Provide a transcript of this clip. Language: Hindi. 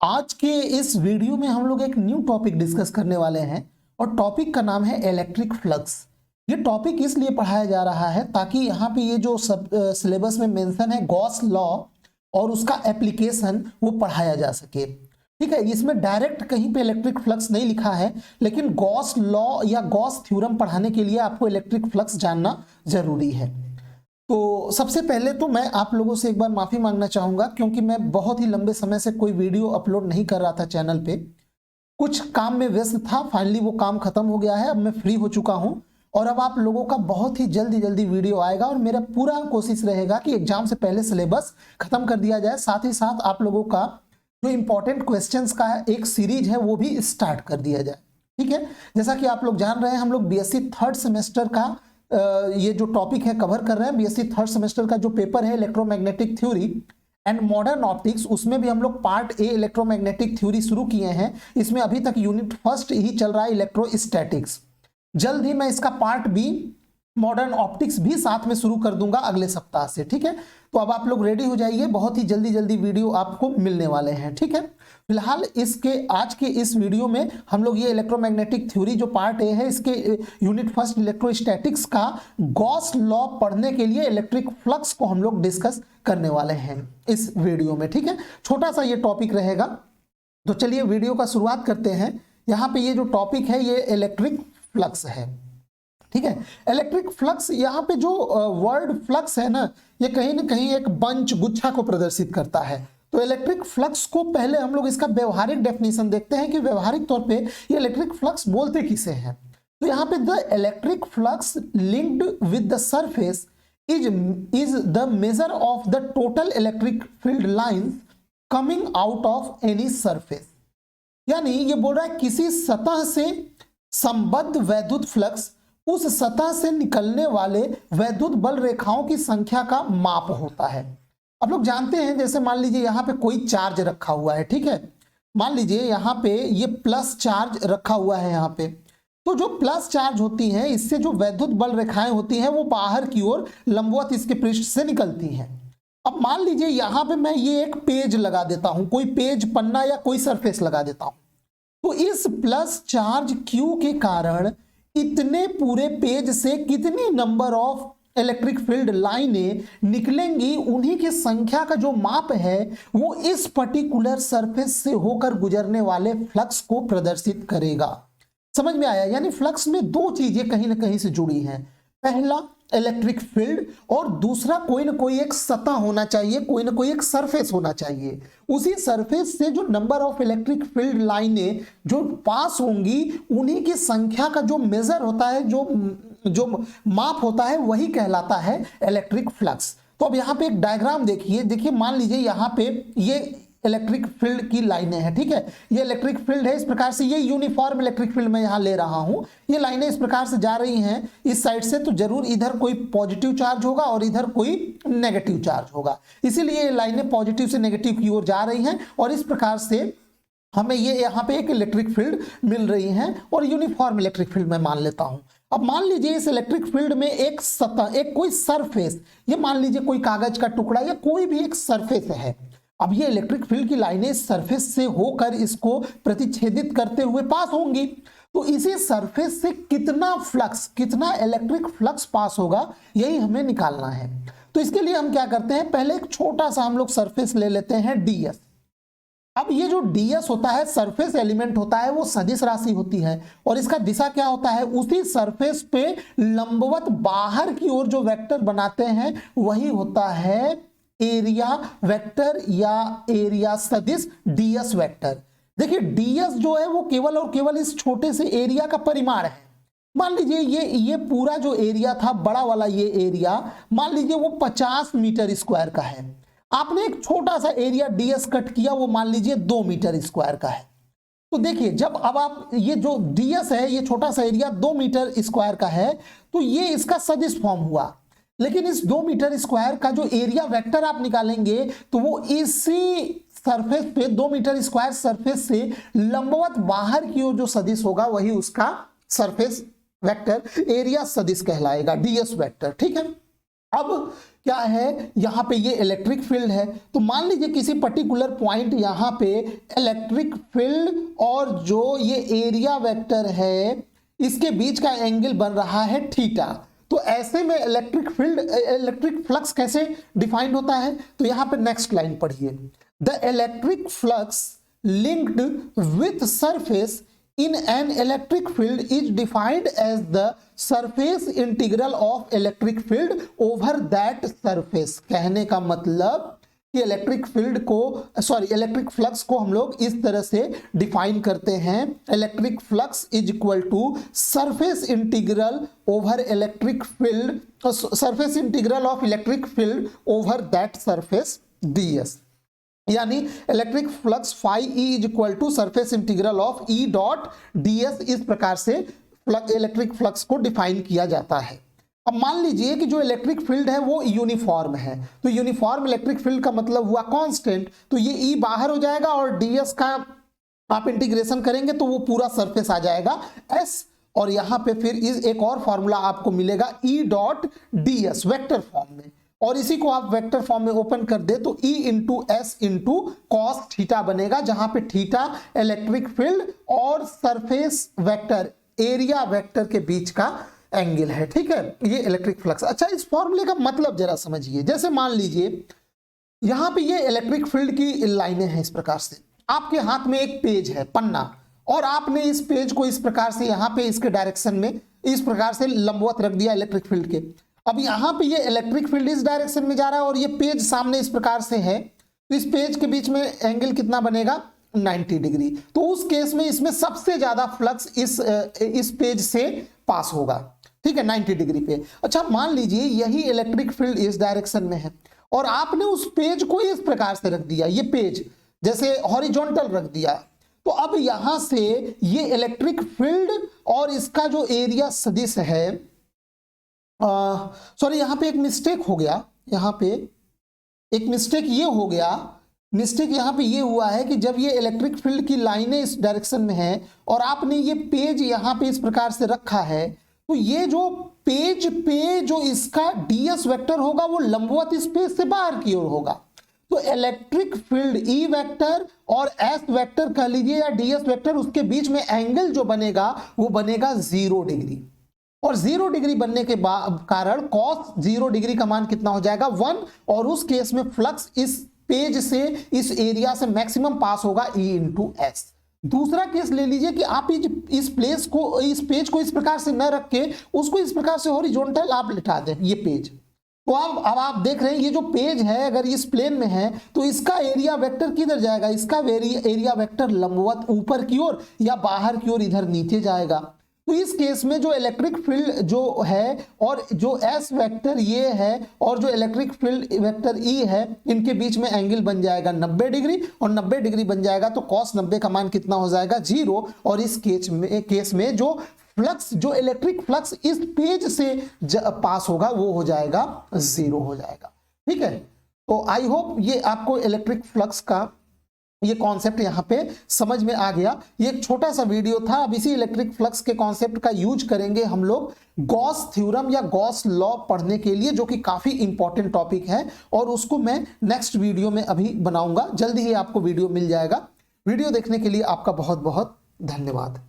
आज के इस वीडियो में हम लोग एक न्यू टॉपिक डिस्कस करने वाले हैं और टॉपिक का नाम है इलेक्ट्रिक फ्लक्स। ये टॉपिक इसलिए पढ़ाया जा रहा है ताकि यहाँ पे ये जो सब सिलेबस में मेंशन है गॉस लॉ और उसका एप्लीकेशन वो पढ़ाया जा सके। ठीक है, इसमें डायरेक्ट कहीं पे इलेक्ट्रिक फ्लक्स नहीं लिखा है, लेकिन गॉस लॉ या गॉस थ्योरम पढ़ाने के लिए आपको इलेक्ट्रिक फ्लक्स जानना जरूरी है। तो सबसे पहले तो मैं आप लोगों से एक बार माफी मांगना चाहूंगा क्योंकि मैं बहुत ही लंबे समय से कोई वीडियो अपलोड नहीं कर रहा था चैनल पे। कुछ काम में व्यस्त था, फाइनली वो काम खत्म हो गया है, अब मैं फ्री हो चुका हूं और अब आप लोगों का बहुत ही जल्दी वीडियो आएगा और मेरा पूरा कोशिश रहेगा कि एग्जाम से पहले सिलेबस खत्म कर दिया जाए। साथ ही साथ आप लोगों का जो इंपॉर्टेंट क्वेश्चंस का एक सीरीज है वो भी स्टार्ट कर दिया जाए। ठीक है, जैसा कि आप लोग जान रहे हैं हम लोग बीएससी थर्ड सेमेस्टर का ये जो टॉपिक है कवर कर रहे हैं। बीएससी थर्ड सेमेस्टर का जो पेपर है electromagnetic theory and modern optics, उसमें भी हम लोग पार्ट ए इलेक्ट्रोमैग्नेटिक थ्योरी शुरू किए हैं। इसमें अभी तक यूनिट फर्स्ट ही चल रहा है इलेक्ट्रोस्टैटिक्स। जल्द ही मैं इसका पार्ट बी मॉडर्न ऑप्टिक्स भी साथ में शुरू कर दूंगा अगले सप्ताह से। ठीक है, तो अब आप लोग रेडी हो जाइए, बहुत ही जल्दी वीडियो आपको मिलने वाले हैं। ठीक है, फिलहाल इसके आज के इस वीडियो में हम लोग ये इलेक्ट्रोमैग्नेटिक थ्योरी जो पार्ट ए है इसके यूनिट फर्स्ट इलेक्ट्रोस्टैटिक्स का गॉस लॉ पढ़ने के लिए इलेक्ट्रिक फ्लक्स को हम लोग डिस्कस करने वाले हैं इस वीडियो में। ठीक है, छोटा सा ये टॉपिक रहेगा, तो चलिए वीडियो का शुरुआत करते हैं। यहाँ पे ये जो टॉपिक है ये इलेक्ट्रिक फ्लक्स है। ठीक है, इलेक्ट्रिक फ्लक्स, यहाँ पे जो वर्ड फ्लक्स है ना, ये कहीं ना कहीं एक बंच गुच्छा को प्रदर्शित करता है। तो इलेक्ट्रिक फ्लक्स को पहले हम लोग इसका व्यवहारिक डेफिनेशन देखते हैं कि व्यवहारिक तौर पे ये इलेक्ट्रिक फ्लक्स बोलते किसे हैं। तो यहाँ पे the electric flux linked with the surface is the measure of the total electric field lines coming out of any surface. यानी ये बोल रहा है किसी सतह से संबद्ध वैद्युत फ्लक्स उस सतह से निकलने वाले वैद्युत बल रेखाओं की संख्या का माप होता है। आप लोग जानते हैं, जैसे मान लीजिए यहाँ पे कोई चार्ज रखा हुआ है। ठीक है, मान लीजिए यहाँ पे ये प्लस चार्ज रखा हुआ है यहाँ पे, तो जो प्लस चार्ज होती है इससे जो वैद्युत बल रेखाएं होती हैं वो बाहर की ओर लंबवत इसके पृष्ठ से निकलती हैं। अब मान लीजिए यहाँ पे मैं ये एक पेज लगा देता हूं, कोई पेज पन्ना या कोई सरफेस लगा देता हूं, तो इस प्लस चार्ज क्यू के कारण इतने पूरे पेज से कितनी नंबर ऑफ इलेक्ट्रिक फील्ड लाइनें निकलेंगी, उन्हीं की संख्या का जो माप है वो इस पर्टिकुलर सरफेस से होकर गुजरने वाले फ्लक्स को प्रदर्शित करेगा। समझ में आया? यानी फ्लक्स में दो चीजें कहीं ना कहीं से जुड़ी हैं, पहला इलेक्ट्रिक फील्ड और दूसरा कोई ना कोई एक सतह होना चाहिए, कोई ना कोई एक सरफेस होना चाहिए। उसी सरफेस से जो नंबर ऑफ इलेक्ट्रिक फील्ड लाइनें जो पास होंगी उन्हीं की संख्या का जो मेजर होता है, जो माप होता है, वही कहलाता है इलेक्ट्रिक फ्लक्स। तो अब यहाँ पे एक डायग्राम देखिए, मान लीजिए यहाँ पे ये इलेक्ट्रिक फील्ड की लाइनें हैं। ठीक है, ये इलेक्ट्रिक फील्ड है, इस प्रकार से ये यूनिफॉर्म इलेक्ट्रिक फील्ड मैं यहां ले रहा हूं। ये लाइनें इस प्रकार से जा रही हैं इस साइड से, तो जरूर इधर कोई पॉजिटिव चार्ज होगा और इधर कोई नेगेटिव चार्ज होगा, इसीलिए ये लाइनें पॉजिटिव से नेगेटिव की ओर जा रही हैं और इस प्रकार से हमें ये यहाँ पे एक इलेक्ट्रिक फील्ड मिल रही है और यूनिफॉर्म इलेक्ट्रिक फील्ड मैं मान लेता हूं। अब मान लीजिए इस इलेक्ट्रिक फील्ड में एक सतह, एक कोई सरफेस, ये मान लीजिए कोई कागज का टुकड़ा या कोई भी एक सरफेस है। अब ये इलेक्ट्रिक फील्ड की लाइनें सरफेस से होकर इसको प्रतिच्छेदित करते हुए पास होंगी, तो इसी सरफेस से कितना फ्लक्स, कितना इलेक्ट्रिक फ्लक्स पास होगा, यही हमें निकालना है। तो इसके लिए हम क्या करते हैं, पहले एक छोटा सा हम लोग सरफेस ले लेते हैं ds। अब ये जो ds होता है, सरफेस एलिमेंट होता है, वो सदिश राशि होती है और इसका दिशा क्या होता है, उसी सरफेस पे लंबवत बाहर की ओर जो वेक्टर बनाते हैं वही होता है एरिया वेक्टर या एरिया सदिश ds वेक्टर। देखिए ds जो है वो केवल और केवल इस छोटे से एरिया का परिमाण है। मान लीजिए ये पूरा जो एरिया था, बड़ा वाला ये एरिया, मान लीजिए वो 50 मीटर स्क्वायर का है। आपने एक छोटा सा एरिया ds कट किया, वो मान लीजिए 2 मीटर स्क्वायर का है। तो देखिए जब अब आप ये जो ds है, ये छोटा सा एरिया 2 मीटर स्क्वायर का है, तो ये इसका सदिश फॉर्म हुआ। लेकिन इस 2 मीटर स्क्वायर का जो एरिया वेक्टर आप निकालेंगे तो वो इसी सरफेस पे 2 मीटर स्क्वायर सरफेस से लंबवत बाहर की ओर जो सदिश होगा वही उसका सरफेस वेक्टर एरिया सदिश कहलाएगा, ds वेक्टर। ठीक है, अब क्या है, यहाँ पे ये इलेक्ट्रिक फील्ड है, तो मान लीजिए किसी पर्टिकुलर पॉइंट यहाँ पे इलेक्ट्रिक फील्ड और जो ये एरिया वेक्टर है इसके बीच का एंगल बन रहा है थीटा। तो ऐसे में इलेक्ट्रिक फील्ड, इलेक्ट्रिक फ्लक्स कैसे डिफाइंड होता है, तो यहाँ पे नेक्स्ट लाइन पढ़िए, the electric flux linked with surface in an electric field is defined as the surface integral of electric field over that surface। कहने का मतलब कि इलेक्ट्रिक फील्ड को, इलेक्ट्रिक फ्लक्स को हम लोग इस तरह से डिफाइन करते हैं, electric flux is equal to surface integral over electric field, surface integral of electric field over that surface ds। यानी electric flux phi E is equal to surface integral of E dot ds। इस प्रकार से इलेक्ट्रिक फ्लक्स को डिफाइन किया जाता है। अब मान लीजिए कि जो इलेक्ट्रिक फील्ड है वो यूनिफॉर्म है, तो यूनिफॉर्म इलेक्ट्रिक फील्ड का मतलब हुआ कांस्टेंट, तो ये ई बाहर हो जाएगा और ds का आप इंटीग्रेशन करेंगे तो वो पूरा सरफेस आ जाएगा s, और यहां पे फिर इस एक और फॉर्मूला आपको मिलेगा ई डॉट ds वेक्टर फॉर्म में, और इसी को आप वेक्टर फॉर्म में ओपन कर दे तो E into S into cos theta बनेगा, जहां पे थीटा इलेक्ट्रिक फील्ड और सरफेस वेक्टर, एरिया वेक्टर के बीच का एंगल है। ठीक है, ये इलेक्ट्रिक फ्लक्स। अच्छा, इस फॉर्मूले का मतलब जरा समझिए। जैसे मान लीजिए यहां पे ये इलेक्ट्रिक फील्ड की लाइनें हैं इस प्रकार से, आपके हाथ में एक पेज है, पन्ना, और आपने इस पेज को इस प्रकार से यहाँ पे इसके डायरेक्शन में इस प्रकार से लंबवत रख दिया इलेक्ट्रिक फील्ड के। अब यहाँ पे ये इलेक्ट्रिक फील्ड इस डायरेक्शन में जा रहा है और ये पेज सामने इस प्रकार से है, तो इस पेज के बीच में एंगल कितना बनेगा, 90 डिग्री। तो उस केस में इसमें सबसे ज्यादा फ्लक्स इस पेज से पास होगा। ठीक है, 90 डिग्री पे। अच्छा, मान लीजिए यही इलेक्ट्रिक फील्ड इस डायरेक्शन में है और आपने उस पेज को इस प्रकार से रख दिया, ये पेज जैसे हॉरिजॉन्टल रख दिया, तो अब यहां से ये इलेक्ट्रिक फील्ड और इसका जो एरिया सदिश है, सॉरी यहाँ पे एक मिस्टेक हो गया, यहाँ पे एक मिस्टेक ये हो गया, मिस्टेक यहाँ पे ये हुआ है कि जब ये इलेक्ट्रिक फील्ड की लाइनें इस डायरेक्शन में है और आपने ये पेज यहाँ पे इस प्रकार से रखा है, तो ये जो पेज पे जो इसका ds वेक्टर होगा वो लंबवत इस पेज से बाहर की ओर होगा। तो इलेक्ट्रिक फील्ड E वेक्टर और S वेक्टर कह लीजिए या ds वेक्टर, उसके बीच में एंगल जो बनेगा वो बनेगा 0 डिग्री, और 0 डिग्री बनने के कारण cos 0 डिग्री का मान कितना हो जाएगा, 1, और उस केस में फ्लक्स इस पेज से, इस एरिया से मैक्सिमम पास होगा E इंटू एस। दूसरा केस ले लीजिए कि आप इस पेज को इस प्रकार से न रख के उसको इस प्रकार से हॉरिजॉन्टल आप लिटा दें ये पेज, तो अब आप देख रहे हैं ये जो पेज है अगर इस प्लेन में है तो इसका एरिया वेक्टर किधर जाएगा, इसका एरिया वेक्टर लंबवत ऊपर की ओर या बाहर की ओर इधर नीचे जाएगा। तो इस केस में जो इलेक्ट्रिक फील्ड जो है और जो S वेक्टर ये है और जो इलेक्ट्रिक फील्ड वेक्टर E है, इनके बीच में एंगल बन जाएगा 90 डिग्री, और 90 डिग्री बन जाएगा तो cos 90 का मान कितना हो जाएगा, 0, और इस केस में जो फ्लक्स, जो इलेक्ट्रिक फ्लक्स इस पेज से पास होगा वो हो जाएगा 0 हो जाएगा। ठीक है, तो आई होप ये आपको इलेक्ट्रिक फ्लक्स का ये कॉन्सेप्ट यहाँ पे समझ में आ गया। ये एक छोटा सा वीडियो था। अब इसी इलेक्ट्रिक फ्लक्स के कॉन्सेप्ट का यूज करेंगे हम लोग गॉस थ्योरम या गॉस लॉ पढ़ने के लिए, जो कि काफी इंपॉर्टेंट टॉपिक है, और उसको मैं नेक्स्ट वीडियो में अभी बनाऊंगा। जल्दी ही आपको वीडियो मिल जाएगा। वीडियो देखने के लिए आपका बहुत बहुत धन्यवाद।